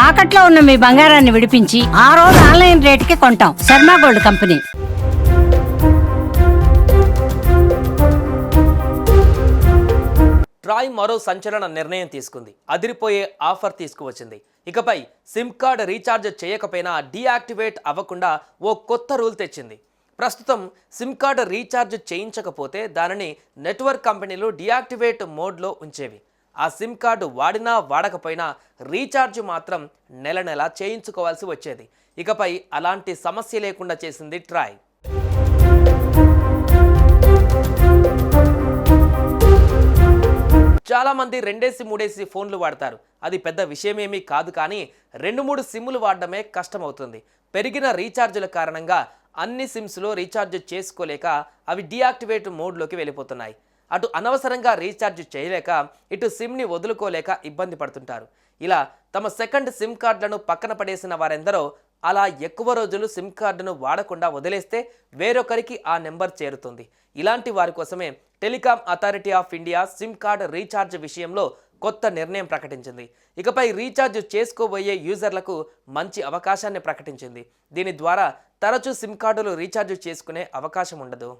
తాకట్లో ఉన్న మీ బంగారాన్ని విడిపించి ఆ రోజు ఆన్లైన్ రేటుకి కొంటాం. Sharma gold company. ట్రాయ్ మరో సంచలన నిర్ణయం తీసుకుంది. అదిరిపోయే ఆఫర్ తీసుకువచ్చింది. ఇకపై సిమ్ కార్డ్ రీఛార్జ్ చేయకపోయినా డీయాక్టివేట్ అవ్వకుండా ఓ కొత్త రూల్ తెచ్చింది. ప్రస్తుతం సిమ్ కార్డు రీఛార్జ్ చేయించకపోతే దానిని నెట్వర్క్ కంపెనీలు డీయాక్టివేట్ మోడ్లో ఉంచేవి. ఆ సిమ్ కార్డు వాడినా వాడకపోయినా రీఛార్జ్ మాత్రం నెల నెల చేయించుకోవాల్సి వచ్చేది. ఇకపై అలాంటి సమస్య లేకుండా చేసింది ట్రాయ్. చాలామంది 2-3 ఫోన్లు వాడతారు. అది పెద్ద విషయమేమీ కాదు, కానీ 2-3 సిమ్లు వాడడమే కష్టమవుతుంది. పెరిగిన రీఛార్జుల కారణంగా అన్ని సిమ్స్లో రీఛార్జ్ చేసుకోలేక అవి డీయాక్టివేట్ మోడ్లోకి వెళ్ళిపోతున్నాయి. అటు అనవసరంగా రీఛార్జ్ చేయలేక ఇటు సిమ్ని వదులుకోలేక ఇబ్బంది పడుతుంటారు. ఇలా తమ సెకండ్ సిమ్ కార్డులను పక్కన పడేసిన వారెందరో అలా ఎక్కువ రోజులు సిమ్ కార్డును వాడకుండా వదిలేస్తే వేరొకరికి ఆ నెంబర్ చేరుతుంది. ఇలాంటి వారి కోసమే telecom authority of India SIM card recharge విషయంలో కొత్త నిర్ణయం ప్రకటించింది. ఇకపై రీఛార్జ్ చేసుకోబోయే యూజర్లకు మంచి అవకాశాన్ని ప్రకటించింది. దీని ద్వారా తరచూ సిమ్ కార్డులు రీఛార్జ్ చేసుకునే అవకాశం ఉండదు.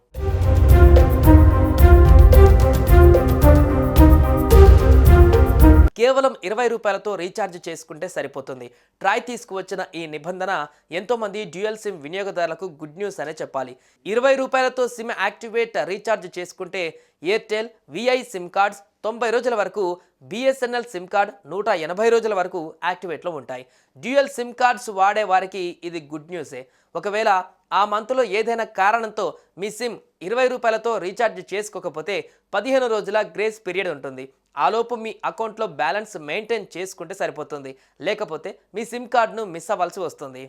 కేవలం 20 రూపాయలతో రీఛార్జ్ చేసుకుంటే సరిపోతుంది. ట్రాయ్ తీసుకువచ్చిన ఈ నిబంధన ఎంతోమంది డ్యూయల్ సిమ్ వినియోగదారులకు గుడ్ న్యూస్ అనే చెప్పాలి. 20 రూపాయలతో సిమ్ యాక్టివేట్ రీఛార్జ్ చేసుకుంటే ఎయిర్టెల్, విఐ సిమ్ కార్డ్స్ 90 రోజుల వరకు, బిఎస్ఎన్ఎల్ సిమ్ కార్డ్ 180 రోజుల వరకు యాక్టివేట్లో ఉంటాయి. డ్యూయల్ సిమ్ కార్డ్స్ వాడే వారికి ఇది గుడ్ న్యూసే. ఒకవేళ ఆ మంత్లో ఏదైనా కారణంతో మీ సిమ్ 20 రూపాయలతో రీఛార్జ్ చేసుకోకపోతే 15 రోజుల గ్రేస్ పీరియడ్ ఉంటుంది. ఆలోపు మీ అకౌంట్లో బ్యాలెన్స్ మెయింటైన్ చేసుకుంటే సరిపోతుంది. లేకపోతే మీ సిమ్ కార్డును మిస్ అవ్వాల్సి వస్తుంది.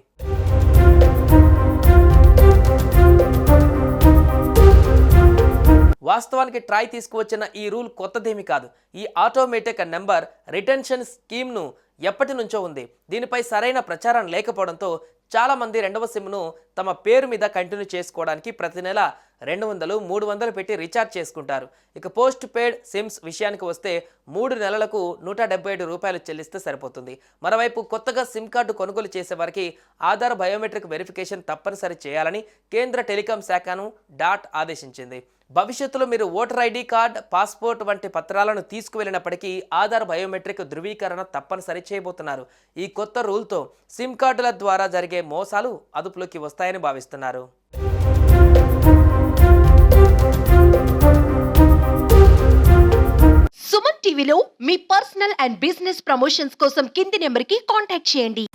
వాస్తవానికి ట్రాయ్ తీసుకువచ్చిన ఈ రూల్ కొత్తదేమీ కాదు. ఈ ఆటోమేటిక్ నెంబర్ రిటెన్షన్ స్కీమ్ను ఎప్పటి నుంచో ఉంది. దీనిపై సరైన ప్రచారం లేకపోవడంతో చాలామంది రెండవ సిమ్ను తమ పేరు మీద కంటిన్యూ చేసుకోవడానికి ప్రతి నెల 200-300 పెట్టి రీఛార్జ్ చేసుకుంటారు. ఇక పోస్ట్ పెయిడ్ సిమ్స్ విషయానికి వస్తే 3 నెలలకు 177 రూపాయలు చెల్లిస్తే సరిపోతుంది. మరోవైపు కొత్తగా సిమ్ కార్డు కొనుగోలు చేసే వారికి ఆధార్ బయోమెట్రిక్ వెరిఫికేషన్ తప్పనిసరి చేయాలని కేంద్ర టెలికాం శాఖను డాట్ ఆదేశించింది. భవిష్యత్తులో మీరు ఓటర్ ఐడి కార్డ్, పాస్పోర్ట్ వంటి పత్రాలను తీసుకువెళ్ళినప్పటికీ ఆధార్ బయోమెట్రిక్ ధృవీకరణ తప్పనిసరి చేయబోతున్నారు. ఈ కొత్త రూల్తో సిమ్ కార్డుల ద్వారా జరిగే మోసాలు అదుపులోకి వస్తాయని భావిస్తున్నారు. సుమన్ టీవీలో మీ పర్సనల్ అండ్ బిజినెస్ ప్రమోషన్స్ కోసం కింది నెంబర్కి కాంటాక్ట్ చేయండి.